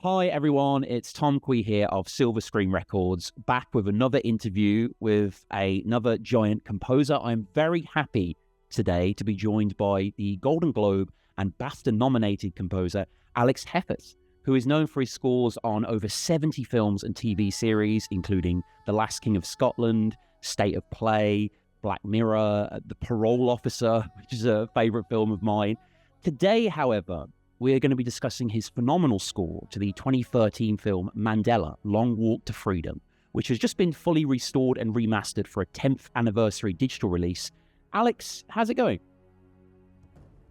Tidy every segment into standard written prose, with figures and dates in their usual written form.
Hi everyone, it's Tom Quee here of Silver Screen Records, back with another interview with another giant composer. I'm very happy today to be joined by the Golden Globe and BAFTA-nominated composer Alex Heffes, who is known for his scores on over 70 films and TV series, including The Last King of Scotland, State of Play, Black Mirror, The Parole Officer, which is a favourite film of mine. Today, however, we're going to be discussing his phenomenal score to the 2013 film Mandela, Long Walk to Freedom, which has just been fully restored and remastered for a 10th anniversary digital release. Alex, how's it going?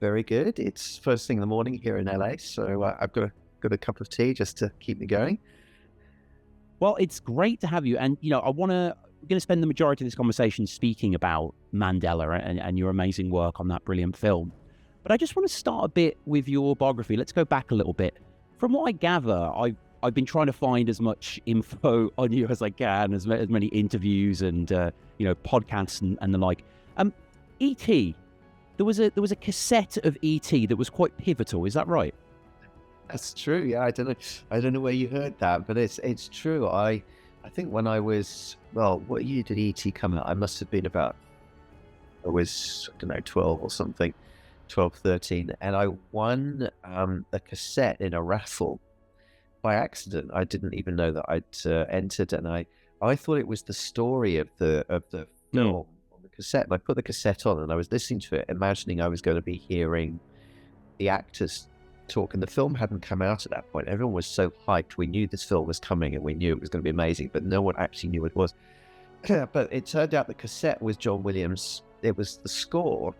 Very good. It's first thing in the morning here in LA, so I've got a cup of tea just to keep me going. Well, it's great to have you. And, we're going to spend the majority of this conversation speaking about Mandela and your amazing work on that brilliant film. But I just want to start a bit with your biography. Let's go back a little bit. From what I gather, I've been trying to find as much info on you as I can, as many interviews and podcasts and the like. E.T. There was a cassette of E.T. that was quite pivotal. Is that right? That's true. Yeah, I don't know where you heard that, but it's true. I think when I was, what year did E.T. come out? I must have been about, 12 or something. 12, 13, and I won a cassette in a raffle by accident. I didn't even know that I'd entered, and I thought it was the story of the film on the cassette. And I put the cassette on, and I was listening to it, imagining I was going to be hearing the actors talk. And the film hadn't come out at that point. Everyone was so hyped. We knew this film was coming, and we knew it was going to be amazing, but no one actually knew what it was. But it turned out the cassette was John Williams. It was the score.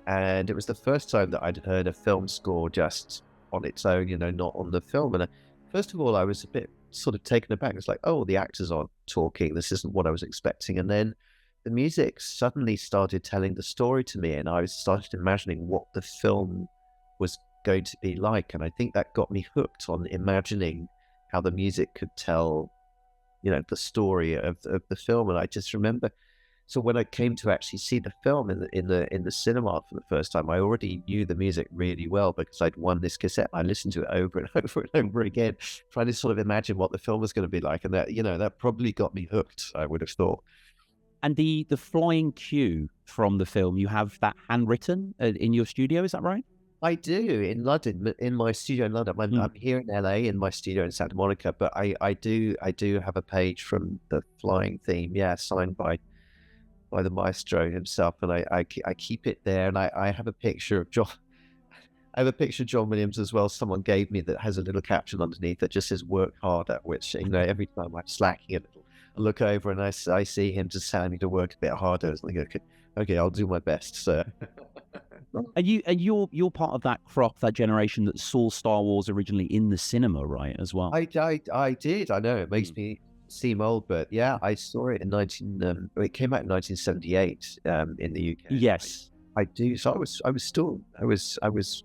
And it was the first time that I'd heard a film score just on its own, not on the film. And first of all, I was a bit sort of taken aback. It's like, oh, the actors aren't talking. This isn't what I was expecting. And then the music suddenly started telling the story to me, and I started imagining what the film was going to be like. And I think that got me hooked on imagining how the music could tell, the story of the film. And I just remember. So when I came to actually see the film in the cinema for the first time, I already knew the music really well because I'd won this cassette. I listened to it over and over and over again, trying to sort of imagine what the film was going to be like, and that probably got me hooked, I would have thought. And the flying cue from the film, you have that handwritten in your studio, is that right? I do, in London, in my studio in London. I'm here in LA in my studio in Santa Monica, but I do have a page from the flying theme, signed by the maestro himself, and I keep it there, and I have a picture of John. I have a picture of John Williams as well. Someone gave me that has a little caption underneath that just says "work harder," which every time I'm slacking a little, I look over and I see him just telling me to work a bit harder. It's like, okay, I'll do my best, sir. And you're part of that crop, that generation that saw Star Wars originally in the cinema, right? As well. I did. I know it makes me seem old, but yeah, I saw it in it came out in 1978 in the UK. Yes, I do. So I was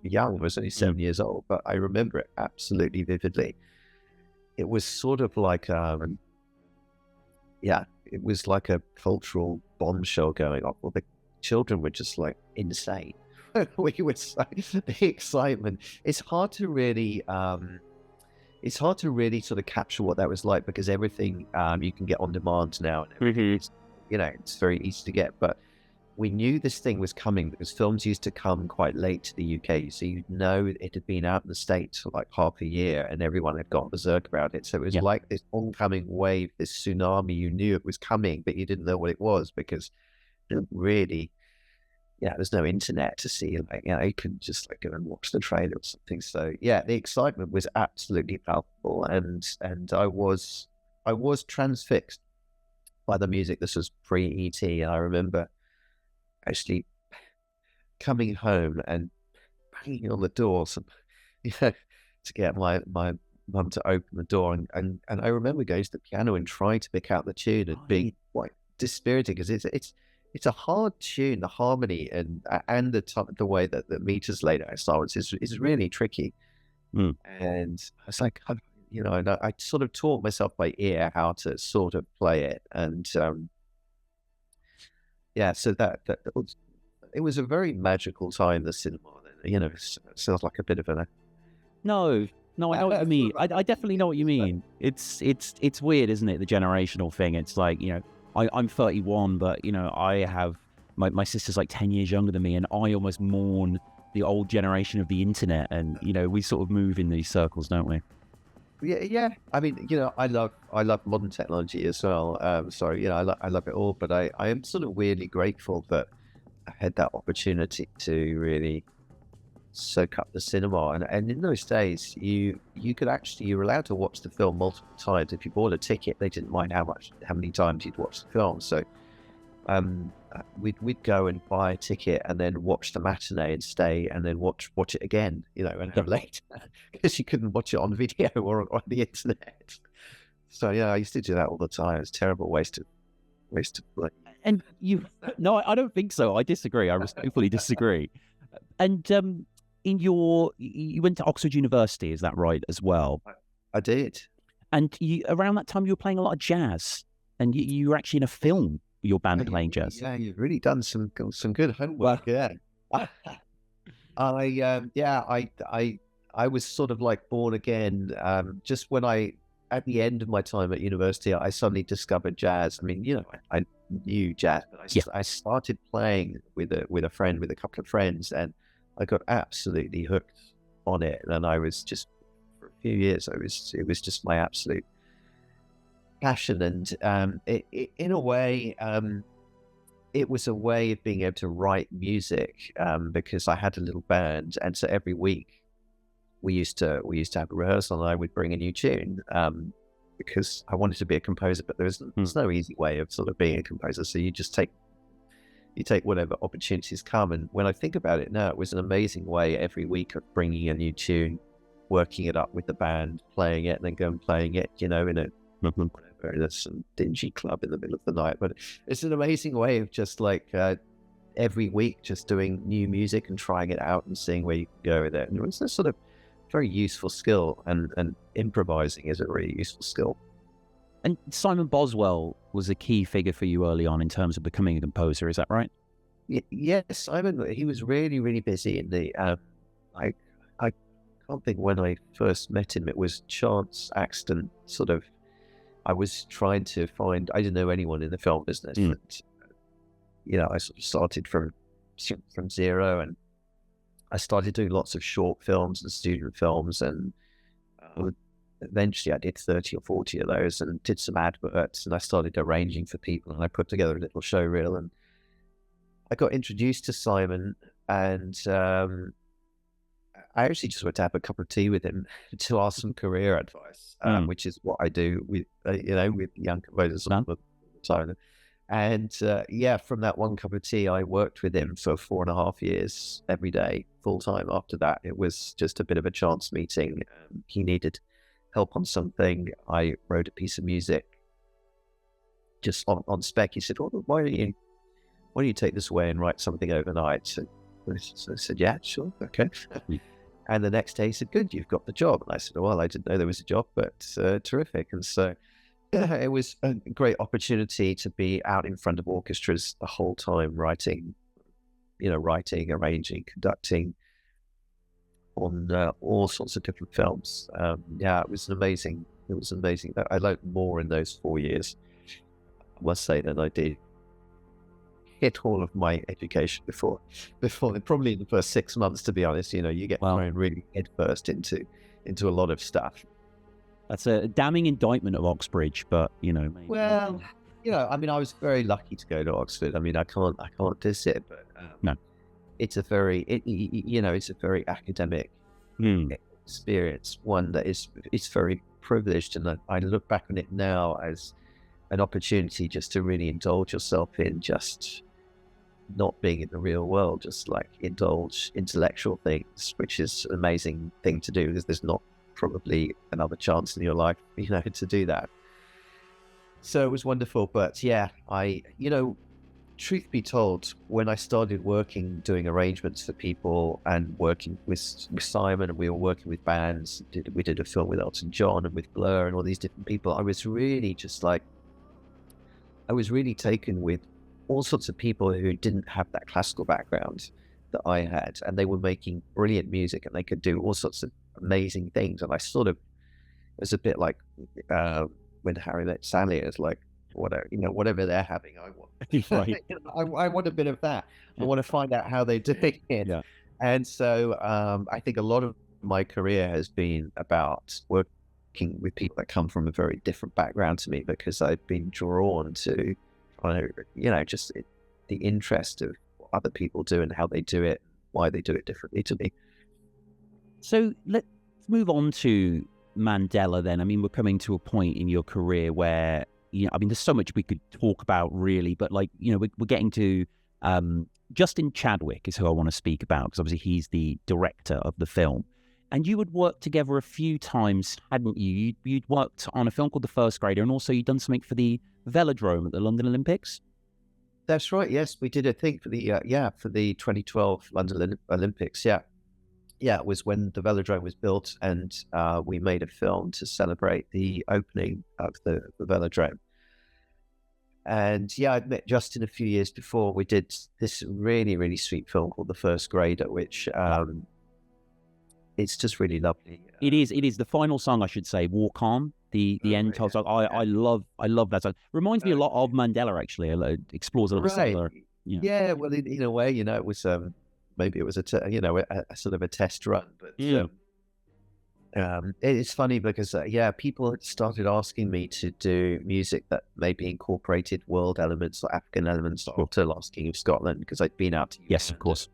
young. I was only 7 years old, but I remember it absolutely vividly. It was sort of like it was like a cultural bombshell going off. Well, the children were just like insane. We were the excitement. It's hard to really sort of capture what that was like because everything you can get on demand now. It's very easy to get. But we knew this thing was coming because films used to come quite late to the UK. So it had been out in the States for like half a year and everyone had gone berserk about it. So it was like this oncoming wave, this tsunami. You knew it was coming, but you didn't know what it was because it really... there's no internet to see, you can just go and watch the trailer or something. So the excitement was absolutely palpable, and I was transfixed by the music. This was pre-ET, and I remember actually coming home and banging on the door to get my mum to open the door, and I remember going to the piano and trying to pick out the tune and being quite dispirited because it's a hard tune. The harmony and the way that the meters laid out starts is really tricky. And it's like, and I sort of taught myself by ear how to sort of play it. And so it was a very magical time, the cinema. It sounds like a bit of a... No, No, I know what you mean. I definitely know what you mean. It's weird, isn't it? The generational thing. It's like, I'm 31, but I have my sister's like 10 years younger than me, and I almost mourn the old generation of the internet, and we sort of move in these circles, don't we? Yeah. I mean, I love modern technology as well. I love it all, but I am sort of weirdly grateful that I had that opportunity to really soak up the cinema. And in those days, you were allowed to watch the film multiple times. If you bought a ticket, they didn't mind how many times you'd watch the film. So we'd go and buy a ticket and then watch the matinee and stay and then watch it again, an hour later, because you couldn't watch it on video or on the internet. So yeah, I used to do that all the time. It's a terrible waste of like. And no, I don't think so. I disagree. I respectfully disagree. And you went to Oxford University, is that right, as well? I did. And around that time, you were playing a lot of jazz, and you were actually in a film. Your band playing jazz. Yeah, you've really done some good homework. Yeah. I was sort of like born again. Just when at the end of my time at university, I suddenly discovered jazz. I mean, I knew jazz, but I started playing with a friend, with a couple of friends, and I got absolutely hooked on it. And I was just, for a few years, it was just my absolute passion. And in a way, it was a way of being able to write music, because I had a little band, and so every week we used to have a rehearsal, and I would bring a new tune, because I wanted to be a composer, but there's no easy way of sort of being a composer. So you just take whatever opportunities come. And when I think about it now, it was an amazing way every week of bringing a new tune, working it up with the band, playing it, and then going and playing it, in a whatever, some dingy club in the middle of the night. But it's an amazing way of just like every week just doing new music and trying it out and seeing where you can go with it. And it's a sort of very useful skill, and improvising is a really useful skill. And Simon Boswell was a key figure for you early on in terms of becoming a composer, is that right? Yes, Simon, he was really, really busy in the, I can't think when I first met him. It was chance, accident, sort of. I was trying to find, I didn't know anyone in the film business, but, I sort of started from zero, and I started doing lots of short films and student films, and eventually I did 30 or 40 of those and did some adverts, and I started arranging for people, and I put together a little show reel, and I got introduced to Simon, and I actually just went to have a cup of tea with him to ask some career advice, which is what I do with young composers all the time. And from that one cup of tea, I worked with him for 4.5 years every day, full time. After that, it was just a bit of a chance meeting. He needed help on something. I wrote a piece of music just on spec. He said, "Well, why don't you take this away and write something overnight?" So I said, "Yeah, sure, okay." And the next day he said, "Good, you've got the job." And I said, "Well, I didn't know there was a job, but terrific." And so it was a great opportunity to be out in front of orchestras the whole time, writing, arranging, conducting on all sorts of different films. It was amazing. It was amazing. I learned more in those 4 years, I must say, than I did hit all of my education before probably in the first 6 months, to be honest. You get thrown really headfirst into a lot of stuff. That's a damning indictment of Oxbridge, but maybe. Well, I mean, I was very lucky to go to Oxford. I mean, I can't diss it, but no, it's a very it's a very academic experience, one that it's very privileged, and I look back on it now as an opportunity just to really indulge yourself in just not being in the real world, just like indulge intellectual things, which is an amazing thing to do, because there's not probably another chance in your life, to do that. So it was wonderful. But yeah, truth be told, when I started doing arrangements for people and working with Simon, and we were working with bands, we did a film with Elton John and with Blur and all these different people, I was really taken with all sorts of people who didn't have that classical background. that I had, and they were making brilliant music, and they could do all sorts of amazing things. And I sort of, it was a bit like when Harry Met Sally. It's like, whatever they're having, I want. Right. I want a bit of that. I want to find out how they're doing it. Yeah. And so I think a lot of my career has been about working with people that come from a very different background to me, because I've been drawn to, just the interest of what other people do and how they do it, why they do it differently to me. So let's move on to Mandela then. I mean, we're coming to a point in your career where, there's so much we could talk about really, but we're getting to Justin Chadwick is who I want to speak about, because obviously he's the director of the film. And you had worked together a few times, hadn't you? You'd worked on a film called The First Grader, and also you'd done something for the Velodrome at the London Olympics. That's right. Yes, we did a thing for the 2012 London Olympics. Yeah, it was when the Velodrome was built, and we made a film to celebrate the opening of the Velodrome. And yeah, I'd met Justin a few years before. We did this really, really sweet film called The First Grader, which it's just really lovely. It is the final song, I should say, Walk On, the end title song. I love that song. Reminds me a lot of Mandela, actually. It explores a little similar. Yeah, well, in a way, it was maybe it was a sort of a test run, but it's funny because people had started asking me to do music that maybe incorporated world elements or African elements to Last King of Scotland, because I'd been out to yes, of course,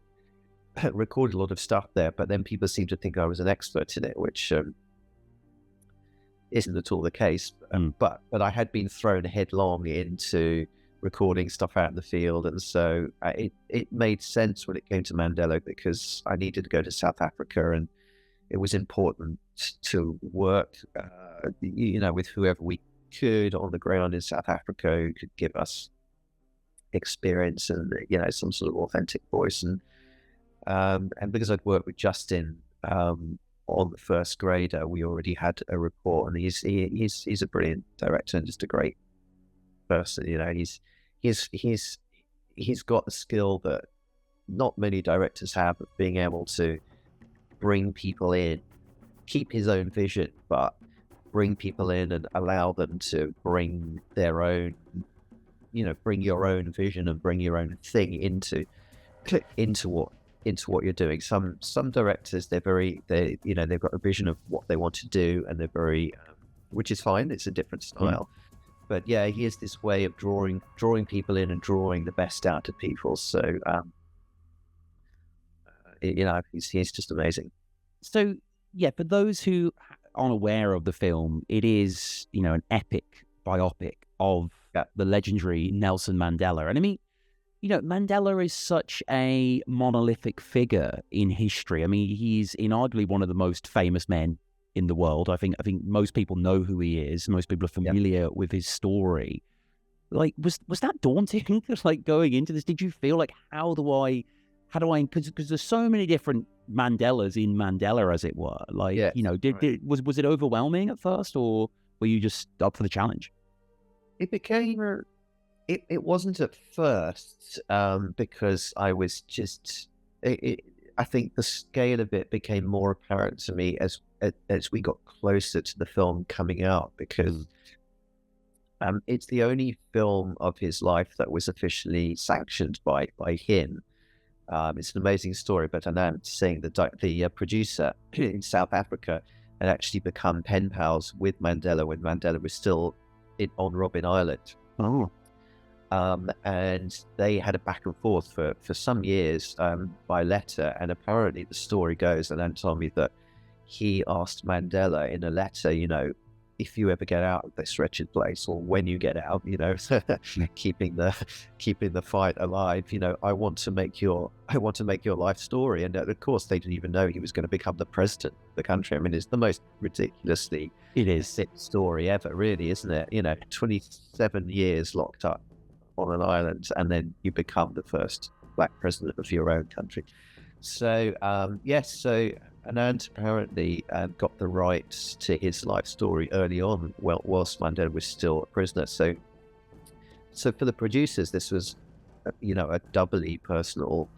recorded a lot of stuff there, but then people seemed to think I was an expert in it, which isn't at all the case. But I had been thrown headlong into recording stuff out in the field, and so it made sense when it came to Mandela, because I needed to go to South Africa, and it was important to work with whoever we could on the ground in South Africa who could give us experience and some sort of authentic voice. And because I'd worked with Justin on The First Grader, we already had a rapport, and he's a brilliant director and just a great person. He's got the skill that not many directors have, of being able to bring people in, keep his own vision, but bring people in and allow them to bring their own, bring your own vision and bring your own thing into what you're doing. Some directors, they've got a vision of what they want to do, and they're very, which is fine. It's a different style. But yeah, he has this way of drawing people in and drawing the best out of people. So, he's just amazing. So yeah, for those who aren't aware of the film, it is, an epic biopic of the legendary Nelson Mandela. And I mean, Mandela is such a monolithic figure in history. I mean, he's inarguably one of the most famous men in the world. I think most people know who he is. Most people are familiar with his story. Like, was that daunting? Like, going into this, did you feel like, how do I, because there's so many different Mandelas in Mandela, as it were. Like, was it overwhelming at first, or were you just up for the challenge? It became, it wasn't at first, because I was just, I think the scale of it became more apparent to me as we got closer to the film coming out, because it's the only film of his life that was officially sanctioned by him. It's an amazing story, but I'm saying the producer in South Africa had actually become pen pals with Mandela when Mandela was still on Robben Island. Oh. And they had a back and forth for some years by letter, and apparently the story goes, and Anne told me, that he asked Mandela in a letter, if you ever get out of this wretched place, or when you get out, keeping the fight alive, I want to make your life story. And of course, they didn't even know he was going to become the president of the country. I mean, it's the most ridiculously sick story ever, really, isn't it? 27 years locked up on an island, and then you become the first black president of your own country. So Anand apparently got the rights to his life story early on, whilst Mandela was still a prisoner. So for the producers, this was, a doubly personal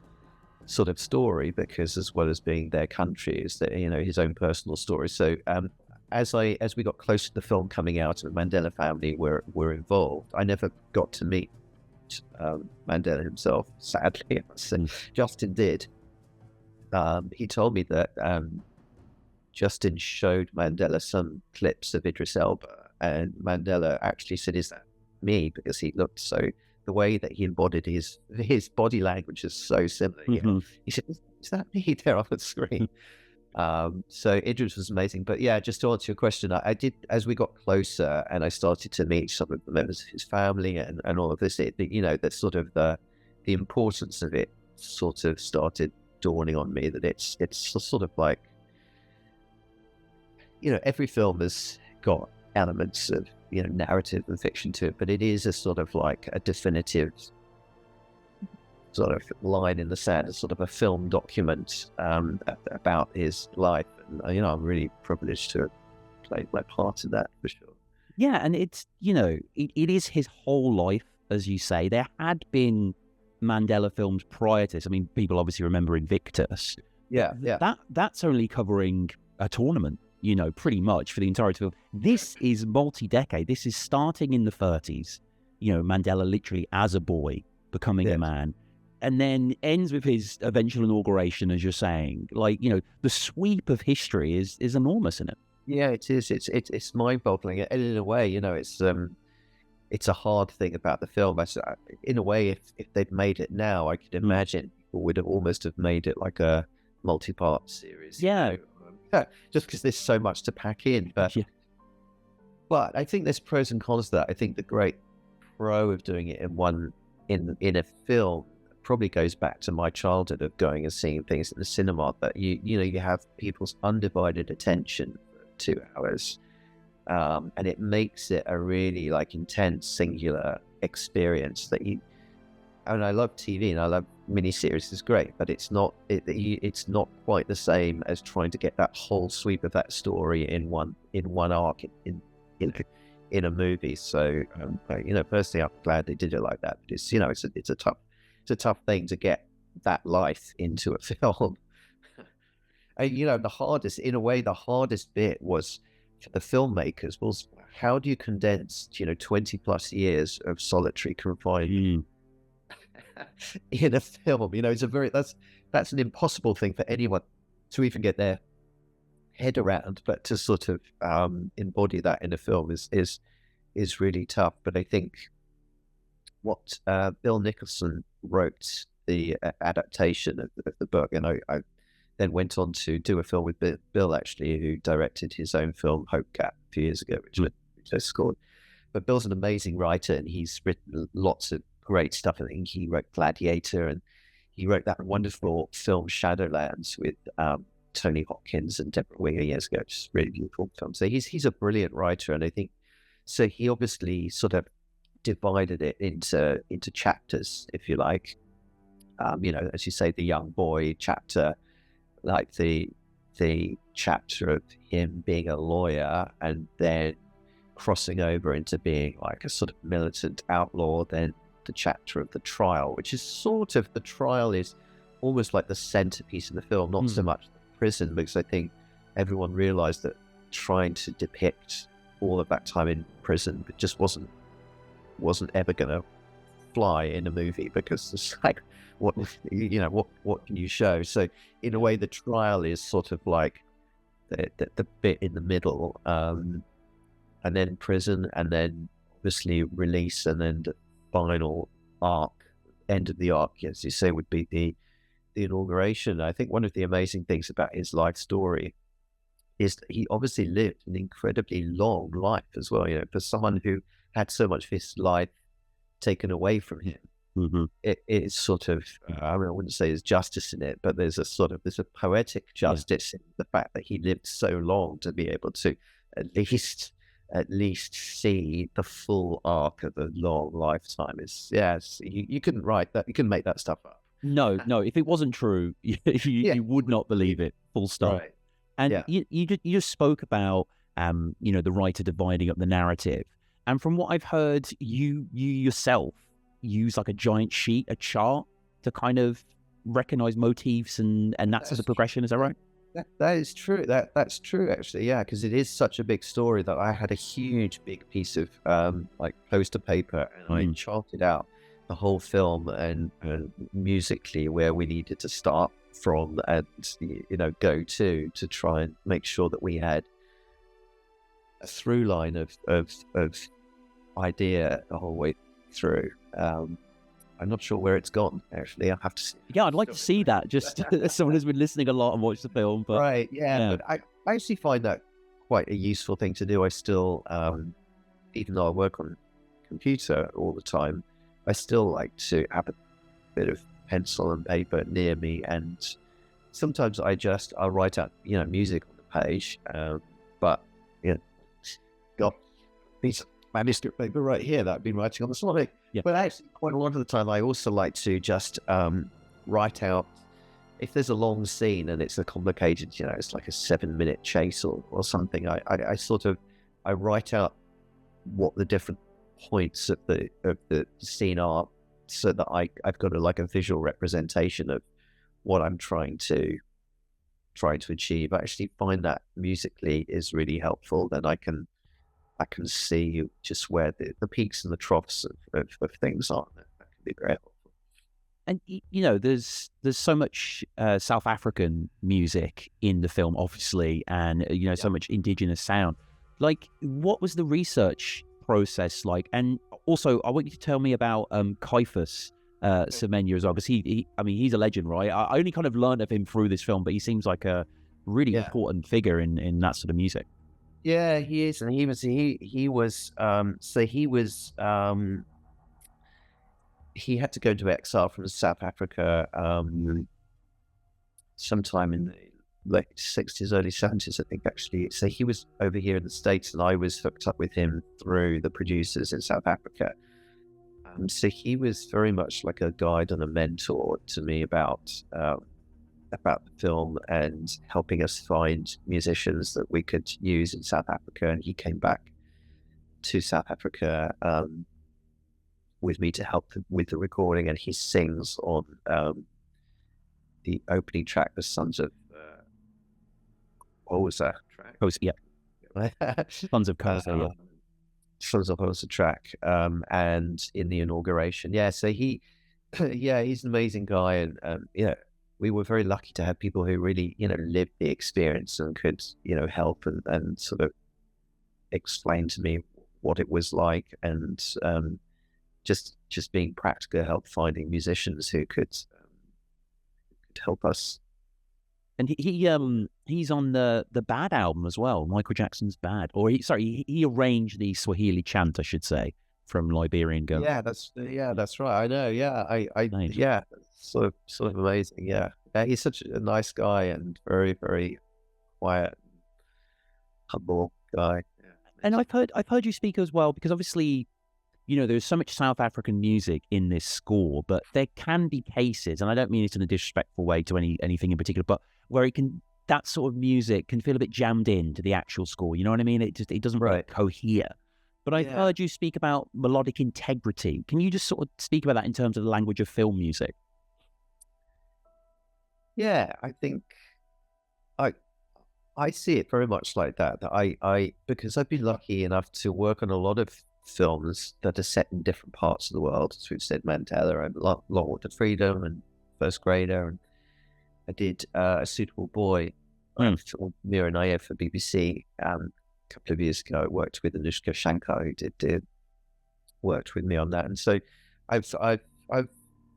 sort of story, because as well as being their country, is that, you know, his own personal story. So as we got close to the film coming out and the Mandela family were involved, I never got to meet Mandela himself, sadly. Justin did. He told me that Justin showed Mandela some clips of Idris Elba, and Mandela actually said, "Is that me?" Because he looked so, the way that he embodied his body language is so similar. You know? He said, "Is that me there on the screen?" So Idris was amazing. But yeah, just to answer your question, I did, as we got closer and I started to meet some of the members of his family and all of this, you know, that sort of the importance of it sort of started dawning on me, that it's sort of like, you know, every film has got elements of, you know, narrative and fiction to it, but it is a sort of like a definitive sort of line in the sand, a sort of a film document about his life. And, you know, I'm really privileged to have played my part in that, for sure. Yeah, and it's, you know, it is his whole life, as you say. There had been Mandela films prior to this. I mean, people obviously remember Invictus. Yeah. That's only covering a tournament, you know, pretty much for the entirety of the film. This is multi-decade. This is starting in the 30s, you know, Mandela literally as a boy becoming a man, and then ends with his eventual inauguration, as you're saying. Like, you know, the sweep of history is enormous in it. Yeah, it is. It's mind-boggling, and in a way, you know, it's a hard thing about the film. In a way, if they'd made it now, I could imagine people would have almost have made it like a multi-part series. Yeah. You know? Just because there's so much to pack in. But I think there's pros and cons to that. I think the great pro of doing it in a film probably goes back to my childhood of going and seeing things in the cinema, that you know, you have people's undivided attention for 2 hours. And it makes it a really like intense, singular experience that I love TV and I love miniseries, is great, but it's not quite the same as trying to get that whole sweep of that story in one arc in a movie. So you know, personally, I'm glad they did it like that. But it's, you know, it's a tough thing to get that life into a film. And, you know, the hardest bit was, for the filmmakers, was how do you condense, you know, 20 plus years of solitary confinement in a film? You know, that's an impossible thing for anyone to even get their head around, but to sort of embody that in a film is really tough. But I think what Bill Nicholson wrote, the adaptation of the book, and I then went on to do a film with Bill, actually, who directed his own film Hope Gap a few years ago, which I scored. But Bill's an amazing writer, and he's written lots of great stuff. I think he wrote Gladiator, and he wrote that wonderful film Shadowlands with Tony Hopkins and Deborah Winger years ago. Just really beautiful film. So he's a brilliant writer, and I think so. He obviously sort of divided it into chapters, if you like. You know, as you say, the young boy chapter, like the chapter of him being a lawyer and then crossing over into being like a sort of militant outlaw, then the chapter of the trial, which is sort of, the trial is almost like the centerpiece of the film, not so much the prison, because I think everyone realized that trying to depict all of that time in prison, it just wasn't ever going to fly in a movie, because it's like, what can you show? So in a way, the trial is sort of like the bit in the middle, and then prison, and then obviously release, and then the final arc, end of the arc, as you say, would be the inauguration. I think one of the amazing things about his life story is that he obviously lived an incredibly long life as well. You know, for someone who had so much of his life taken away from him. It's sort of, I wouldn't say there's justice in it, but there's a poetic justice in the fact that he lived so long to be able to at least see the full arc of a long lifetime. You couldn't write that, you couldn't make that stuff up. No, if it wasn't true, you would not believe it, full stop. Right. And you just spoke about you know, the writer dividing up the narrative, and from what I've heard, you yourself use like a giant sheet, a chart, to kind of recognize motifs and that sort of progression. Is that right? That is true. That's true, actually. Yeah, because it is such a big story that I had a huge, big piece of like poster paper, and I charted out the whole film and musically where we needed to start from and go to try and make sure that we had a through line of idea the whole way through. I'm not sure where it's gone, actually. I have to see. Yeah, I'd like to see that, just as someone who's been listening a lot and watched the film. But right, yeah. But I actually find that quite a useful thing to do. I still, even though I work on computer all the time, I still like to have a bit of pencil and paper near me, and sometimes I'll write out music on the page, but got a piece of manuscript paper right here that I've been writing on the side. Yeah. But actually, quite a lot of the time, I also like to just write out, if there's a long scene and it's a complicated, it's like a 7-minute chase or something, I write out what the different points of the scene are, so that I've got a visual representation of what I'm trying to achieve. I actually find that musically is really helpful. Then I can see just where the peaks and the troughs of things are. That can be very helpful. And there's so much South African music in the film, obviously, and so much indigenous sound. Like, what was the research process like? And also, I want you to tell me about Kaifus Semenya as well, because he's a legend, right? I only kind of learned of him through this film, but he seems like a really important figure in that sort of music. Yeah, he is, and he was he had to go into exile from South Africa sometime in the late 60s, early 70s, I think, actually. So he was over here in the States, and I was hooked up with him through the producers in South Africa. So he was very much like a guide and a mentor to me about the film and helping us find musicians that we could use in South Africa. And he came back to South Africa with me to help with the recording, and he sings on the opening track, the Sons of what was that track? Sons of Kosa, Sons of Kosa track, and in the inauguration. So he he's an amazing guy, and we were very lucky to have people who really, lived the experience and could, help and sort of explain to me what it was like, and just being practical help finding musicians who could help us. And he's on the Bad album as well, Michael Jackson's Bad, or he arranged the Swahili chant, I should say, from Liberian Girl. Yeah, that's right. I know. Yeah, Nice. Yeah, sort of amazing. Yeah, he's such a nice guy and very, very quiet, humble guy. Yeah. And I've heard you speak as well, because obviously, there's so much South African music in this score, but there can be cases, and I don't mean it in a disrespectful way to anything in particular, but where that sort of music can feel a bit jammed into the actual score. You know what I mean? It doesn't really cohere. But I've heard you speak about melodic integrity. Can you just sort of speak about that in terms of the language of film music? Yeah, I think I see it very much like that. That I because I've been lucky enough to work on a lot of films that are set in different parts of the world. As we've said, Mandela and Long Walk to Freedom and First Grader, and I did A Suitable Boy, for Mirror and Parole for BBC. Couple of years ago, I worked with Anushka Shankar, who did worked with me on that, and so I've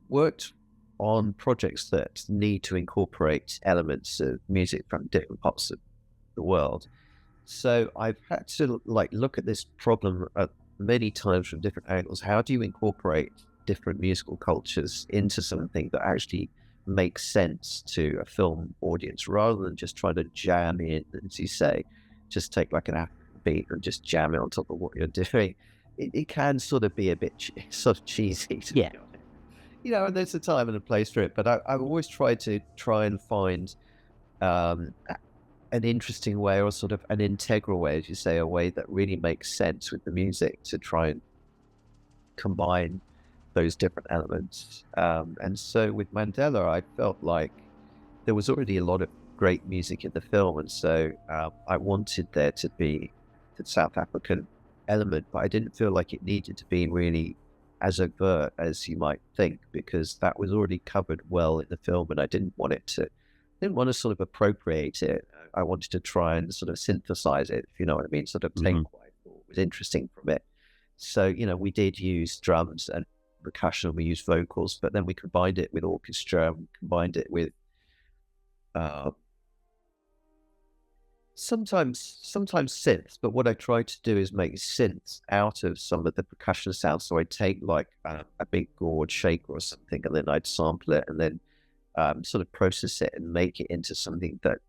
worked on projects that need to incorporate elements of music from different parts of the world. So I've had to look at this problem many times from different angles. How do you incorporate different musical cultures into something that actually makes sense to a film audience, rather than just try to jam in, as you say, just take like an African beat and just jam it on top of what you're doing. It can sort of be a bit sort of cheesy. Yeah. And there's a time and a place for it. But I've always tried to find an interesting way, or sort of an integral way, as you say, a way that really makes sense with the music, to try and combine those different elements. And so with Mandela, I felt like there was already a lot of great music in the film, and so I wanted there to be the South African element, but I didn't feel like it needed to be really as overt as you might think, because that was already covered well in the film, and I didn't want to sort of appropriate it. I wanted to try and sort of synthesize it, if you know what I mean, sort of take what I thought was interesting from it. So, we did use drums and percussion, we used vocals, but then we combined it with orchestra, we combined it with uh, sometimes synths, but what I try to do is make synths out of some of the percussion sounds. So I'd take like a big gourd shaker or something, and then I'd sample it, and then sort of process it and make it into something that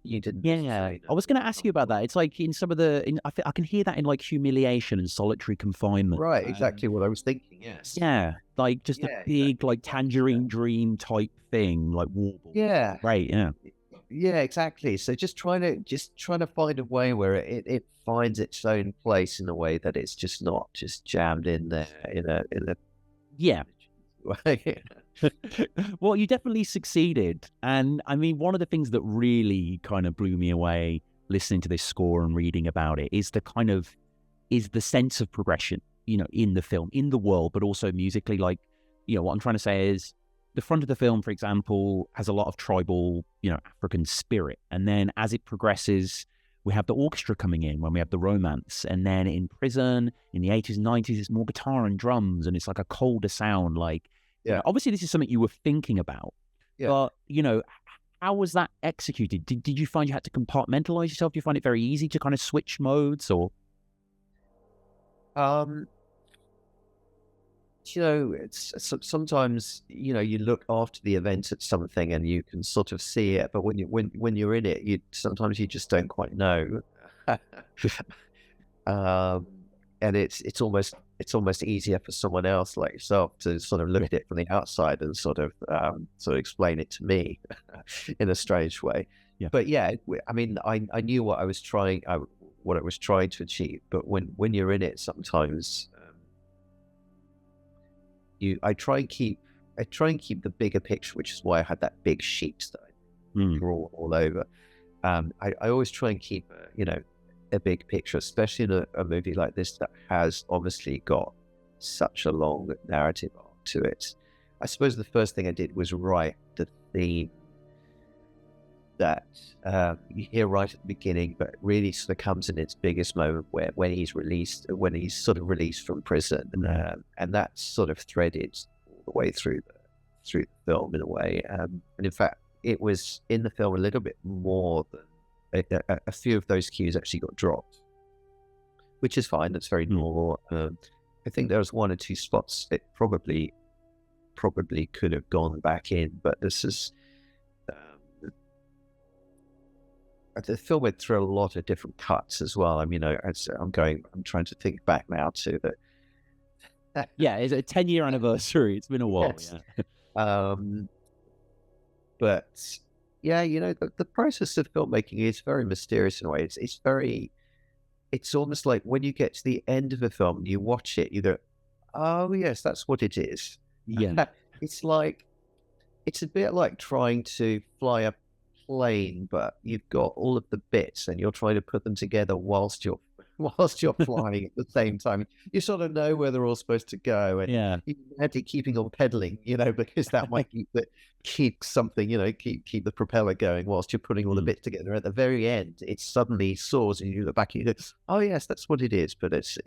you didn't. Yeah, I was going to ask you about that. It's like in some of I can hear that in like Humiliation and Solitary Confinement. Right, exactly what I was thinking. Yes. Yeah, like just a big exactly. like Tangerine Dream type thing, like warble. Yeah. Right. Yeah. Yeah, exactly. So just trying to find a way where it finds its own place in a way that it's just not just jammed in there in a Yeah. way. Well, you definitely succeeded. And I mean, one of the things that really kind of blew me away listening to this score and reading about it is the sense of progression, in the film, in the world, but also musically. Like, what I'm trying to say is the front of the film, for example, has a lot of tribal, African spirit. And then as it progresses, we have the orchestra coming in when we have the romance. And then in Prison, in the 80s and 90s, it's more guitar and drums. And it's like a colder sound. Like, obviously this is something you were thinking about. Yeah. But, how was that executed? Did you find you had to compartmentalize yourself? Do you find it very easy to kind of switch modes or? It's sometimes, you look after the event at something and you can sort of see it, but when you're in it, sometimes you just don't quite know. And it's almost easier for someone else like yourself to sort of look at it from the outside and sort of explain it to me in a strange way. Yeah. But yeah, I mean, I knew what I was trying to achieve, but when you're in it, sometimes. I try and keep the bigger picture, which is why I had that big sheet that I draw all over. I always try and keep a big picture, especially in a movie like this that has obviously got such a long narrative arc to it. I suppose the first thing I did was write the theme that you hear right at the beginning, but really sort of comes in its biggest moment when he's sort of released from prison, and that's sort of threaded all the way through the film in a way. And in fact, it was in the film a little bit more than a few of those cues actually got dropped, which is fine. That's very normal. I think there was one or two spots it probably could have gone back in, but this is. The film went through a lot of different cuts as well. I mean, I'm trying to think back now to the. Yeah, it's a 10-year anniversary. It's been a while. Yes. Yeah. But yeah, the process of filmmaking is very mysterious in a way. It's almost like when you get to the end of a film and you watch it, you go, oh yes, that's what it is. Yeah. It's a bit like trying to fly a plane, but you've got all of the bits and you're trying to put them together whilst you're flying at the same time. You sort of know where they're all supposed to go, and you're actually keeping on pedaling, because that might keep something, keep the propeller going whilst you're putting all the bits together. At the very end, it suddenly soars, and you look back and you go, "Oh yes, that's what it is." But it's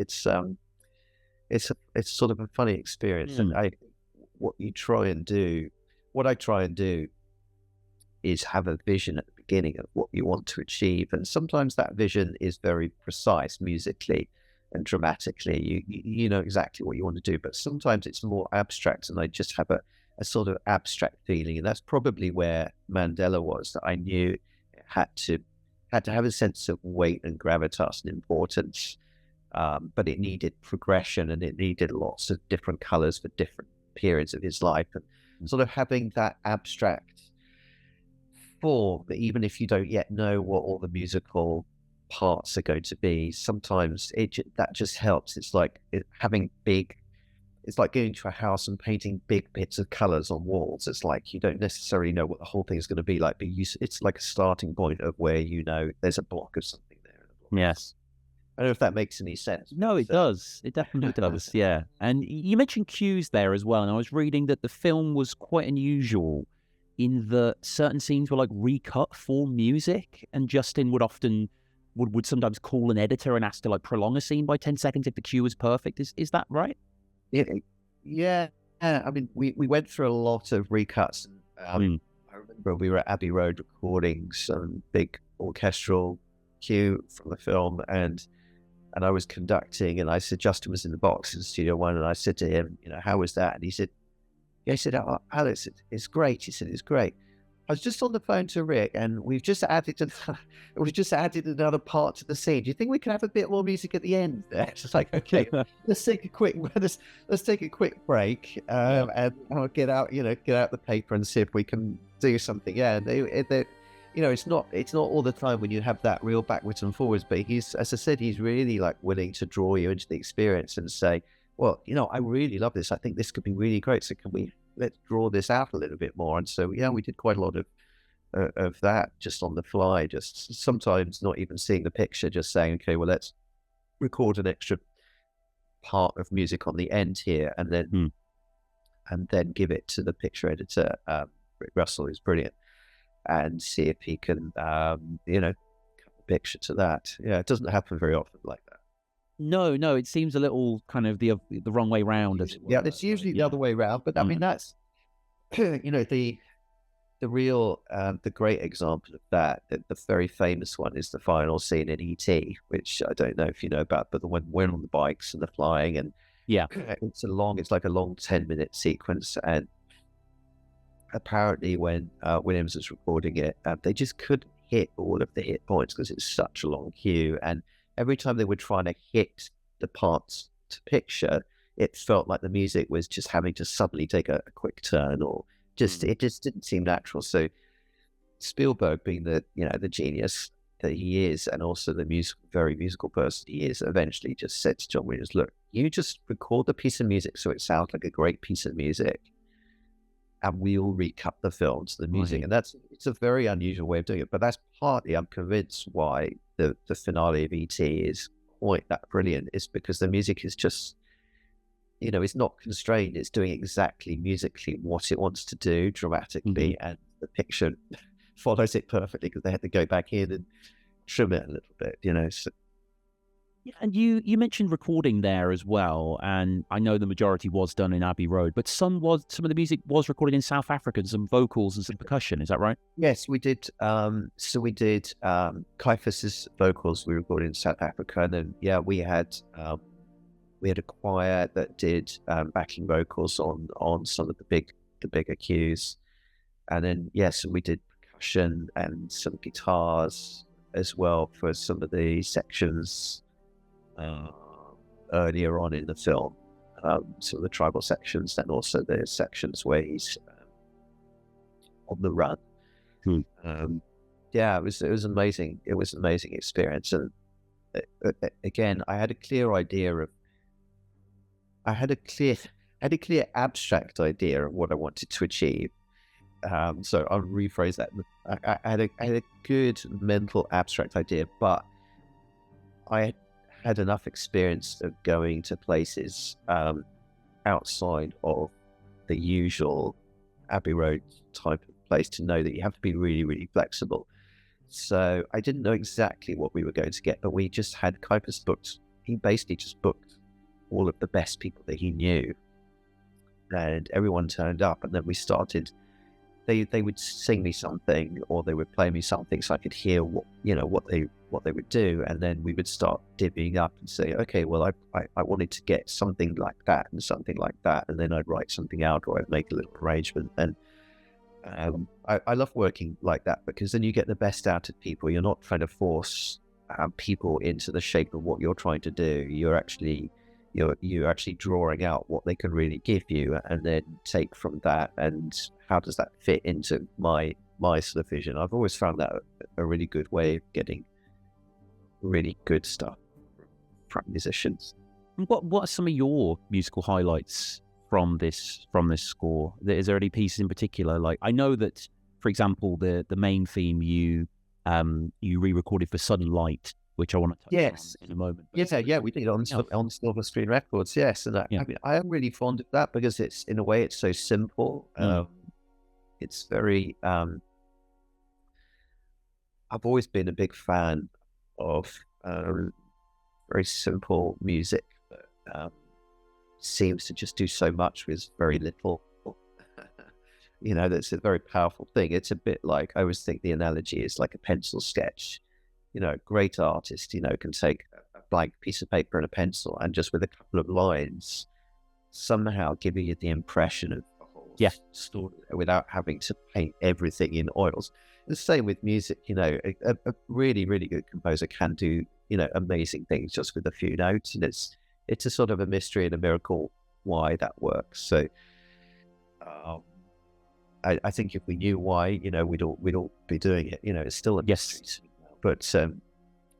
sort of a funny experience, and what I try and do is have a vision at the beginning of what you want to achieve. And sometimes that vision is very precise musically and dramatically. You know exactly what you want to do, but sometimes it's more abstract, and I just have a sort of abstract feeling. And that's probably where Mandela was, that I knew it had to have a sense of weight and gravitas and importance, but it needed progression, and it needed lots of different colors for different periods of his life. And sort of having that abstract form, even if you don't yet know what all the musical parts are going to be, sometimes that just helps. It's like having big it's like going to a house and painting big bits of colors on walls. It's like you don't necessarily know what the whole thing is going to be like, but it's like a starting point of where there's a block of something there. Yes. I don't know if that makes any sense. No, it does. It definitely does. Yeah. And you mentioned cues there as well. And I was reading that the film was quite unusual in that certain scenes were like recut for music, and Justin would sometimes call an editor and ask to like prolong a scene by 10 seconds if the cue was perfect. Is that right? Yeah. I mean, we went through a lot of recuts. I remember we were at Abbey Road recording some big orchestral cue from the film, and I was conducting, and I said, Justin was in the box in Studio One, and I said to him, how was that? And he said, oh, Alex, it's great. He said, it's great. I was just on the phone to Rick, and we've just added another part to the scene. Do you think we can have a bit more music at the end there? It's like, okay, let's take a quick break, and I'll get out the paper and see if we can do something. Yeah, it's not all the time when you have that real backwards and forwards, but he's, as I said, he's really like willing to draw you into the experience and say, well, I really love this. I think this could be really great. So let's draw this out a little bit more. And so, we did quite a lot of that just on the fly, just sometimes not even seeing the picture, just saying, okay, well, let's record an extra part of music on the end here, and then give it to the picture editor, Rick Russell, who's brilliant, and see if he can, cut the picture to that. Yeah, it doesn't happen very often like that. No, it seems a little kind of the wrong way round. Yeah, it's usually the other way around. But I mean, that's the real the great example of that. The very famous one is the final scene in E.T., which I don't know if you know about, but the one when on the bikes and the flying, and it's like a long 10-minute sequence, and apparently when Williams was recording it, they just couldn't hit all of the hit points because it's such a long cue, and every time they were trying to hit the parts to picture, it felt like the music was just having to suddenly take a quick turn, or it just didn't seem natural. So Spielberg, being the genius that he is, and also the very musical person he is, eventually just said to John Williams, look, you just record the piece of music so it sounds like a great piece of music, and we'll recut the film to the music. And it's a very unusual way of doing it, but that's partly, I'm convinced, why the finale of E.T. is quite that brilliant. Is because the music is just, it's not constrained. It's doing exactly musically what it wants to do dramatically, and the picture follows it perfectly because they had to go back in and trim it a little bit, So. Yeah, and you mentioned recording there as well, and I know the majority was done in Abbey Road, but some of the music was recorded in South Africa, some vocals and some percussion. Is that right? Yes, we did. So we did Caiaphas's vocals. We recorded in South Africa, and then we had a choir that did backing vocals on some of the bigger cues, and then we did percussion and some guitars as well for some of the sections earlier on in the film, some of the tribal sections, and also the sections where he's on the run. It was amazing. It was an amazing experience, and again, I had a clear abstract idea of what I wanted to achieve. So I'll rephrase that. I had a good mental abstract idea, but I had enough experience of going to places outside of the usual Abbey Road type of place to know that you have to be really, really flexible. So I didn't know exactly what we were going to get, but we just had Kuipers booked. He basically just booked all of the best people that he knew, and everyone turned up, and then we started. They would sing me something, or they would play me something, so I could hear what they would do, and then we would start divvying up and say, okay, well, I wanted to get something like that and something like that, and then I'd write something out, or I'd make a little arrangement. And I love working like that, because then you get the best out of people. You're not trying to force people into the shape of what you're trying to do. You're actually drawing out what they can really give you, and then take from that, and how does that fit into my sort of vision. I've always found that a really good way of getting really good stuff from musicians. What are some of your musical highlights from this score? Is there any pieces in particular? Like, I know that, for example, the main theme you re-recorded for Sudden Light, which I want to touch on in a moment. Yeah, we did it on Silver Screen Records. Yes, and I mean, I am really fond of that because it's, in a way, it's so simple. It's very. I've always been a big fan of very simple music that seems to just do so much with very little. That's a very powerful thing. It's a bit like, I always think the analogy is like a pencil sketch. A great artist, can take a blank piece of paper and a pencil and just with a couple of lines somehow give you the impression of the whole story without having to paint everything in oils. The same with music, a really, really good composer can do, amazing things just with a few notes. And it's a sort of a mystery and a miracle why that works. So I think if we knew why, we'd all be doing it. It's still a mystery, but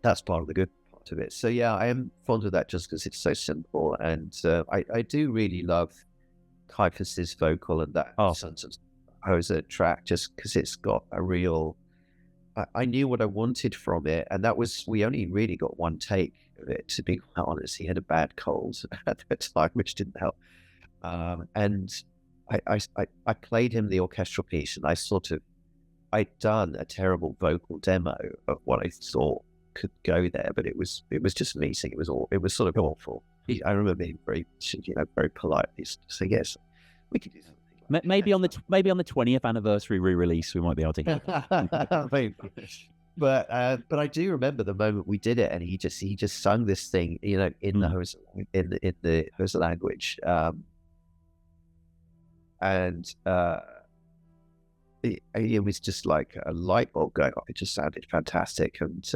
that's part of the good part of it. So yeah, I am fond of that just because it's so simple, and I do really love Heffes's vocal and that composer track just because it's got a real. I knew what I wanted from it, and that was, we only really got one take of it, to be quite honest. He had a bad cold at the time, which didn't help, and I played him the orchestral piece, and I'd done a terrible vocal demo of what I thought could go there, but it was just me saying it was sort of awful. I remember being very, very polite. So yes, we could do something. Maybe on the 20th anniversary re-release, we might be able to hear that. But I do remember the moment we did it, and he just sung this thing, in the Xhosa language. And it was just like a light bulb going off. It just sounded fantastic, and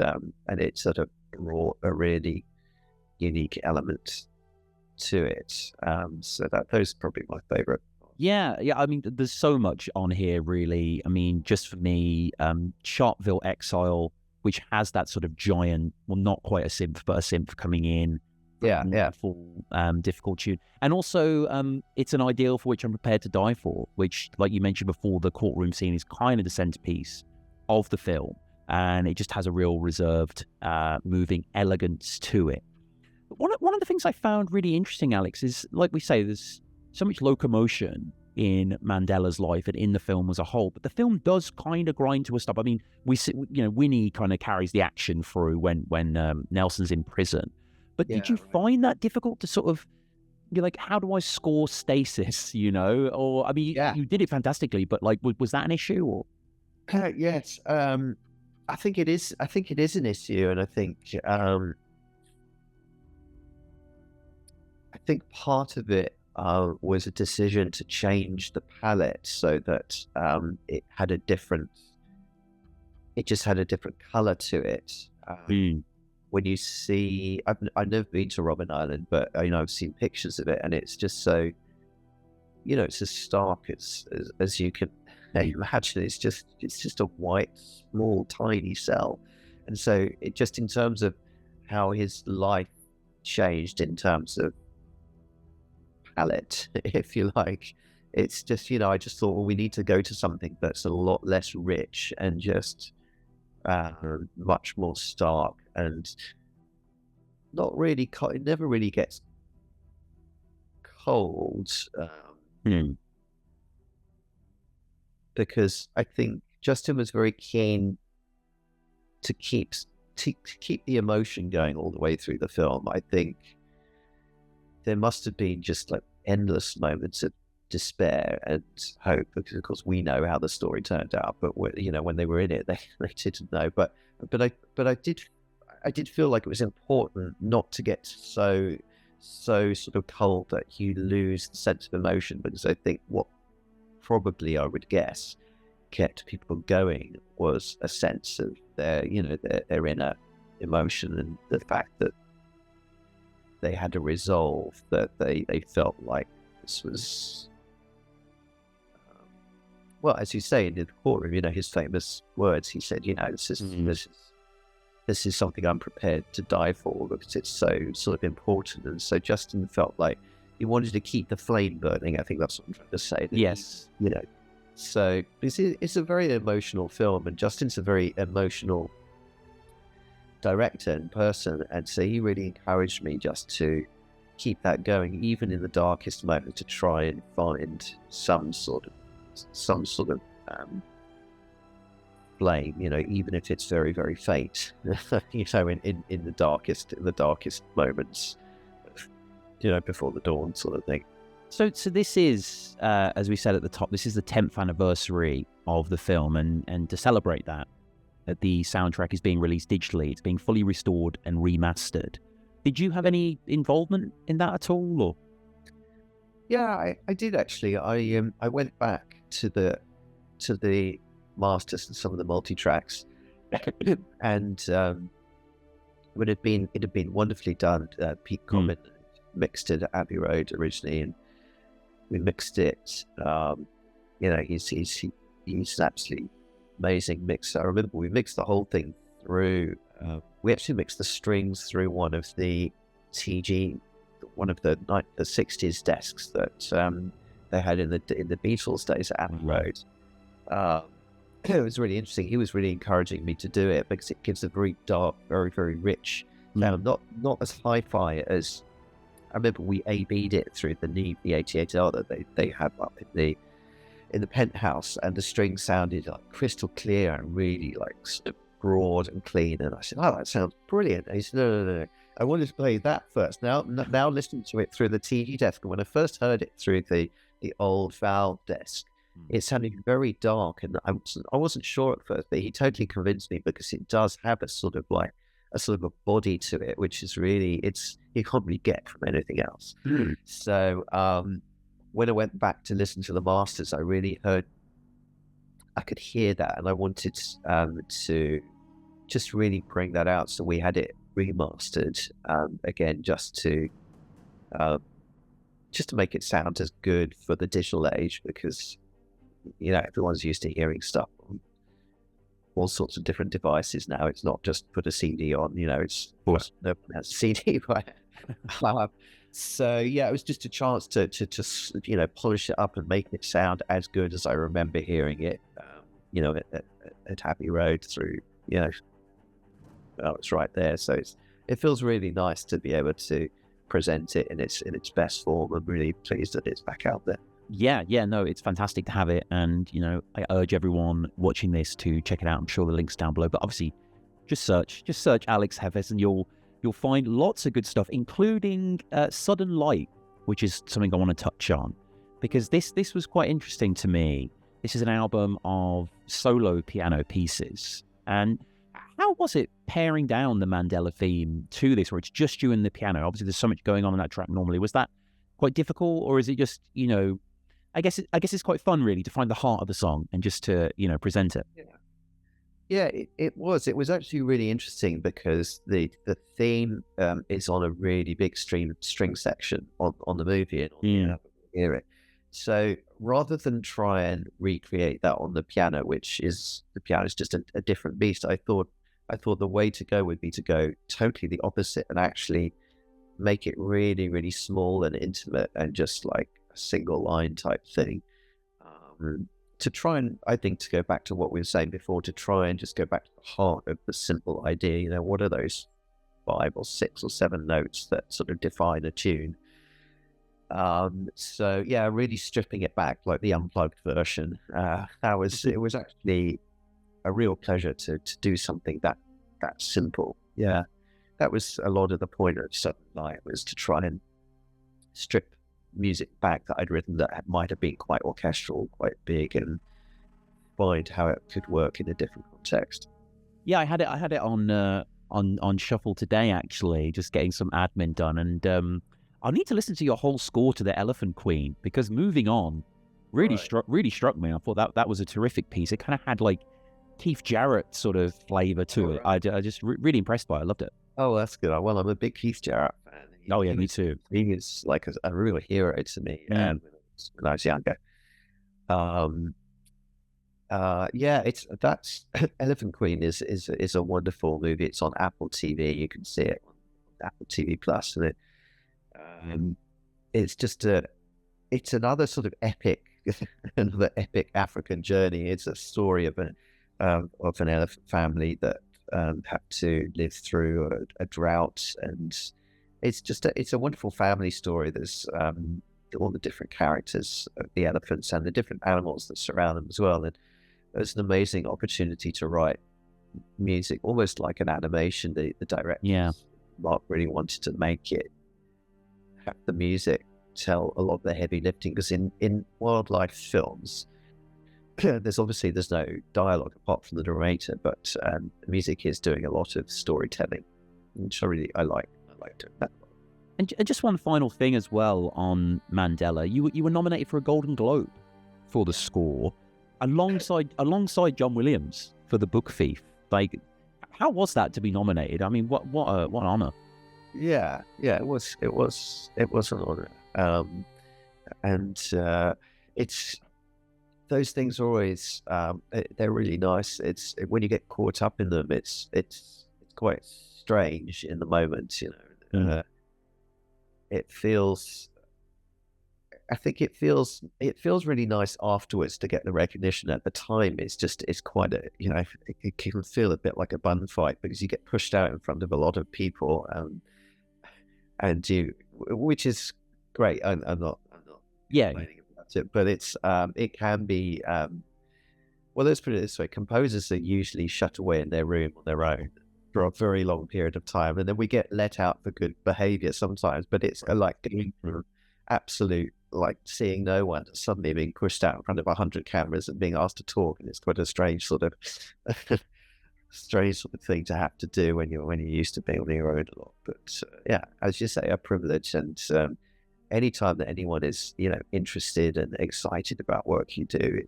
it sort of brought a really unique element to it. So those are probably my favorite. Yeah. I mean, there's so much on here, really. I mean, just for me, Sharpeville Exile, which has that sort of giant, well, not quite a synth, but a synth coming in. Full difficult tune, and also it's an ideal for which I'm prepared to die for, which, like you mentioned before, the courtroom scene is kind of the centerpiece of the film, and it just has a real reserved, moving elegance to it. But one of the things I found really interesting, Alex, is, like we say, there's so much locomotion in Mandela's life and in the film as a whole, but the film does kind of grind to a stop. I mean, Winnie kind of carries the action through when Nelson's in prison. But did you find that difficult to sort of, you're like, how do I score stasis, Or, I mean, you did it fantastically, but like, was that an issue? Or yes, I think it is. I think it is an issue, and I think part of it was a decision to change the palette so that it just had a different color to it. When you see, I've never been to Robben Island, but I've seen pictures of it, and it's just so, it's as stark as you can imagine. It's just a white, small, tiny cell, and so it just, in terms of how his life changed in terms of palette, if you like, it's just, I just thought, well, we need to go to something that's a lot less rich and just much more stark, and not really it never really gets cold, because I think Justin was very keen to keep the emotion going all the way through the film. I think there must have been just like endless moments of despair and hope, because of course we know how the story turned out, but when they were in it, they didn't know. But I did feel like it was important not to get so sort of cold that you lose the sense of emotion, because I think what probably, I would guess, kept people going was a sense of their inner emotion, and the fact that they had a resolve, that they felt like this was, well, as you say in the courtroom, his famous words, he said, this is something I'm prepared to die for, because it's so sort of important. And so Justin felt like he wanted to keep the flame burning. I think that's what I'm trying to say. Yes. So it's a very emotional film, and Justin's a very emotional director and person, and so he really encouraged me just to keep that going, even in the darkest moment, to try and find some sort of flame, even if it's very, very faint, in the darkest moments, before the dawn, sort of thing. So this is, as we said at the top, this is the 10th anniversary of the film, and to celebrate that, the soundtrack is being released digitally. It's being fully restored and remastered. Did you have any involvement in that at all, or? Yeah, I did actually. I went back to the masters and some of the multi-tracks, and it had been wonderfully done. Pete Common mixed it at Abbey Road originally, and we mixed it. He's an absolutely amazing mixer. I remember we mixed the whole thing through. We actually mixed the strings through one of the TG, one of the 60s desks that they had in the Beatles days at Abbey Road. It was really interesting. He was really encouraging me to do it because it gives a very dark, very, very rich sound. Not as hi-fi as I remember. We A/B'd it through the Neve, the 88R that they had up in the penthouse, and the strings sounded like crystal clear and really like sort of broad and clean. And I said, "Oh, that sounds brilliant." And he said, "No. I wanted to play that first. Now listen to it through the TG desk." And when I first heard it through the old valve desk, it sounded very dark, and I wasn't sure at first, but he totally convinced me because it does have a sort of a body to it, which is really, you can't really get from anything else. So when I went back to listen to the masters, I could hear that, and I wanted to just really bring that out. So we had it remastered again, just to make it sound as good for the digital age, because everyone's used to hearing stuff on all sorts of different devices now. It's not just put a CD on, it's nobody has a CD player. So yeah, it was just a chance to polish it up and make it sound as good as I remember hearing it, at Abbey Road through, it's right there. So it feels really nice to be able to present it in its best form. I'm really pleased that it's back out there. Yeah, no, it's fantastic to have it, and I urge everyone watching this to check it out. I'm sure the link's down below, but obviously, just search Alex Heffes, and you'll find lots of good stuff, including Sudden Light, which is something I want to touch on, because this was quite interesting to me. This is an album of solo piano pieces, and how was it paring down the Mandela theme to this, where it's just you and the piano? Obviously, there's so much going on in that track normally. Was that quite difficult, or is it just I guess it's quite fun, really, to find the heart of the song and just to present it. Yeah, it was. It was actually really interesting because the theme is on a really big string section on the movie, and you hear it. So rather than try and recreate that on the piano, the piano is just a different beast, I thought the way to go would be to go totally the opposite and actually make it really, really small and intimate and just like a single line type thing, to try and, I think, to go back to what we were saying before, to try and just go back to the heart of the simple idea. What are those 5 or 6 or 7 notes that sort of define a tune? So yeah, really stripping it back like the unplugged version. It was actually a real pleasure to do something that simple. Yeah, that was a lot of the point of Sudden Light, was to try and strip music back that I'd written that might have been quite orchestral, quite big, and find how it could work in a different context. Yeah, I had it on shuffle today, actually, just getting some admin done, and I'll need to listen to your whole score to the Elephant Queen, because Moving On really struck me. I thought that was a terrific piece. It kind of had like Keith Jarrett sort of flavor to it. I just really impressed by it. I loved it. Oh, that's good. Well, I'm a big Keith Jarrett fan. Me too. He is like a real hero to me, and when I was younger. That's Elephant Queen is a wonderful movie. It's on Apple TV. You can see it on Apple TV Plus, and it's just it's another sort of epic, another epic African journey. It's a story of an elephant family that had to live through a drought, and it's just it's a wonderful family story. There's all the different characters of the elephants and the different animals that surround them as well. And it's an amazing opportunity to write music, almost like an animation. The director, Mark, really wanted to make it have the music tell a lot of the heavy lifting, because in wildlife films, there's no dialogue apart from the narrator, but the music is doing a lot of storytelling, which I like doing that. And just one final thing as well on Mandela, you were nominated for a Golden Globe for the score, alongside John Williams for The Book Thief. Like, how was that to be nominated? I mean, what an honor. Yeah, it was an honor. And it's, those things are always they're really nice. It's when you get caught up in them, it's quite strange in the moment, you know. I think it feels really nice afterwards to get the recognition. At the time, it's quite a, you know, it can feel a bit like a bun fight, because you get pushed out in front of a lot of people, which is great. I'm not complaining about it, but it can be, well, let's put it this way: composers are usually shut away in their room on their own for a very long period of time, and then we get let out for good behavior sometimes. But it's like going from absolute, like, seeing no one to suddenly being pushed out in front of 100 cameras and being asked to talk, and it's quite a strange sort of thing to have to do when you're used to being on your own a lot. But yeah, as you say, a privilege. And anytime that anyone is, you know, interested and excited about work you do,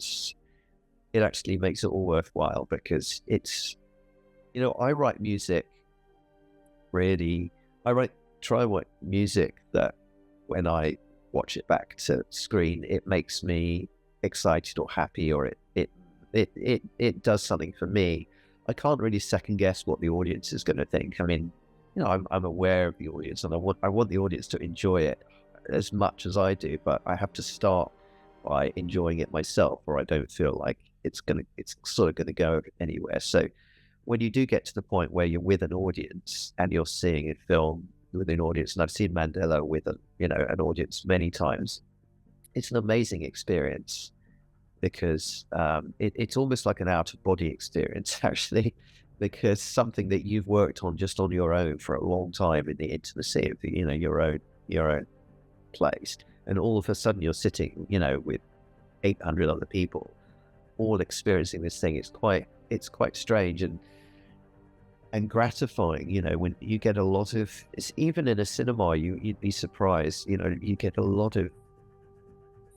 it actually makes it all worthwhile, because it's, you know, I write music music that when I watch it back to screen, it makes me excited or happy, or it does something for me. I can't really second guess what the audience is going to think. I mean, you know, I'm aware of the audience, and I want the audience to enjoy it as much as I do, but I have to start by enjoying it myself, or I don't feel like it's sort of gonna go anywhere. So when you do get to the point where you're with an audience and you're seeing a film with an audience, and I've seen Mandela with an audience many times, it's an amazing experience, because it's almost like an out-of-body experience, actually, because something that you've worked on just on your own for a long time in the intimacy of the, you know, your own place, and all of a sudden you're sitting, you know, with 800 other people all experiencing this thing. It's quite strange and gratifying, you know, when you get a lot of, it's even in a cinema, you'd be surprised, you know, you get a lot of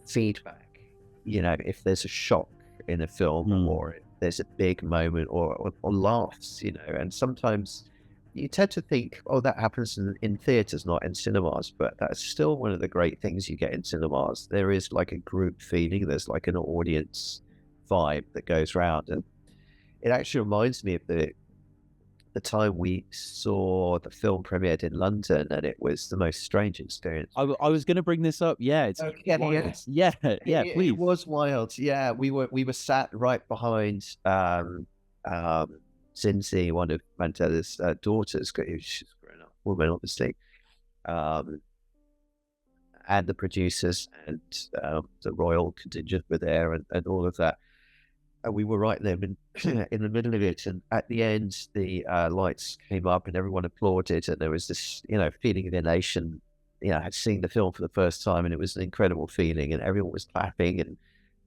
feedback, you know, if there's a shock in a film, or if there's a big moment, or laughs, you know. And sometimes you tend to think, oh, that happens in theaters, not in cinemas, but that's still one of the great things you get in cinemas. There is like a group feeling, there's like an audience vibe that goes around. And it actually reminds me of the time we saw the film premiered in London, and it was the most strange experience. I was going to bring this up. Yeah, it's wild. Yeah, please. It was wild. Yeah, we were sat right behind Cincy, one of Mandela's daughters. She's a grown-up woman, obviously, and the producers and the royal contingent were there, and all of that. And we were right there in the middle of it. And at the end, the lights came up and everyone applauded. And there was this, you know, feeling of elation. You know, I had seen the film for the first time, and it was an incredible feeling, and everyone was clapping.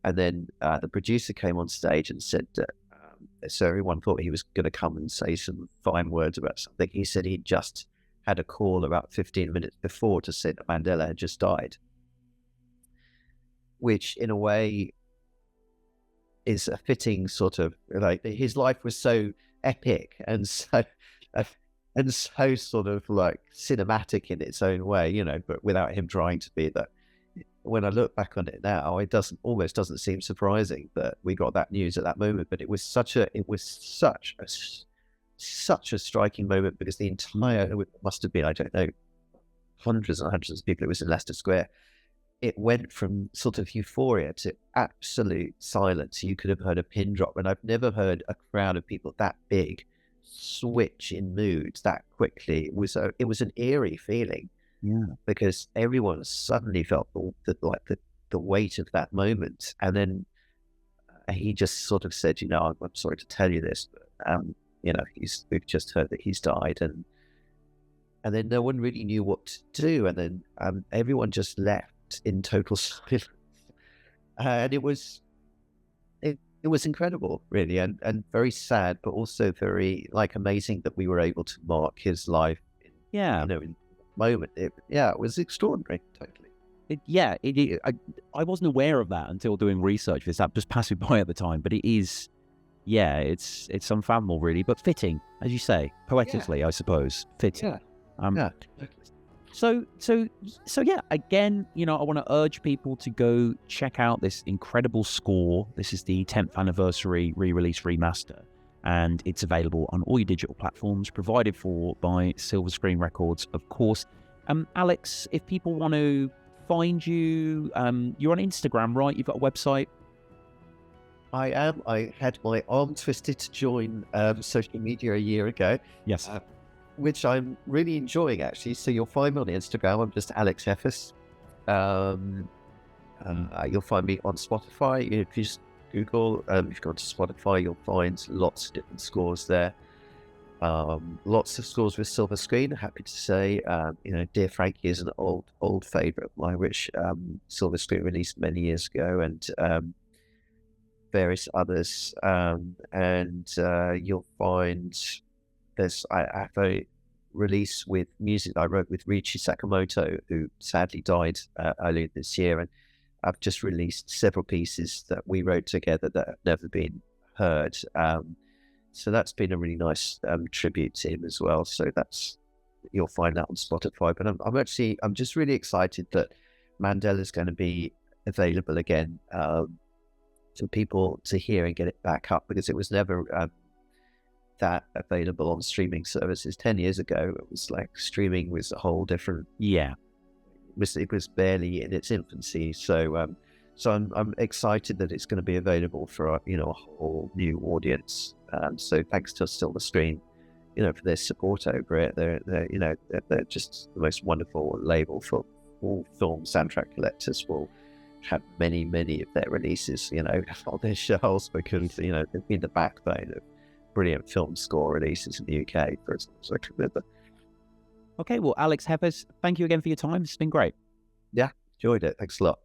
And then the producer came on stage and said, so everyone thought he was going to come and say some fine words about something. He said he'd just had a call about 15 minutes before to say that Mandela had just died, which in a way is a fitting sort of, like, his life was so epic and so sort of like cinematic in its own way, you know, but without him trying to be. That when I look back on it now, it almost doesn't seem surprising that we got that news at that moment. But it was such a striking moment, because the entire, it must have been, I don't know, hundreds and hundreds of people. It was in Leicester Square. It went from sort of euphoria to absolute silence. You could have heard a pin drop, and I've never heard a crowd of people that big switch in moods that quickly. It was an eerie feeling, because everyone suddenly felt the weight of that moment. And then he just sort of said, I'm sorry to tell you this, but we've just heard that he's died, and then no one really knew what to do, and then everyone just left in total silence, and it was incredible, really, and very sad, but also very amazing that we were able to mark his life. In the moment, it was extraordinary, totally. I wasn't aware of that until doing research for this. That just passed me by at the time, but it is, it's unfathomable, really, but fitting, as you say, poetically, I suppose, fitting. Totally. So yeah, again, I want to urge people to go check out this incredible score. This is the 10th anniversary re-release remaster, and it's available on all your digital platforms, provided for by Silver Screen Records, of course. Alex, if people want to find you, you're on Instagram, right? You've got a website? I am. I had my arm twisted to join social media a year ago. Yes. Which I'm really enjoying, actually. So you'll find me on Instagram. I'm just Alex Heffes. You'll find me on Spotify. If you just Google, if you go to Spotify, you'll find lots of different scores there. Lots of scores with silver screen. Happy to say, Dear Frankie is an old favourite of mine, which silver screen released many years ago, and various others. And you'll find I have a release with music I wrote with Riichi Sakamoto, who sadly died earlier this year, and I've just released several pieces that we wrote together that have never been heard. So that's been a really nice tribute to him as well. So you'll find that on Spotify. But I'm just really excited that Mandela is going to be available again for people to hear and get it back up, because it was never that available on streaming services 10 years ago. It was streaming was a whole different. It was barely in its infancy. So I'm excited that it's going to be available for a whole new audience. So thanks to Silver Screen, for their support over it. They're just the most wonderful label for all film soundtrack collectors. Will have many of their releases on their shelves, because they've been the backbone of brilliant film score releases in the UK for as long as I can remember. Okay, well, Alex Heffes, thank you again for your time. It's been great. Yeah, enjoyed it. Thanks a lot.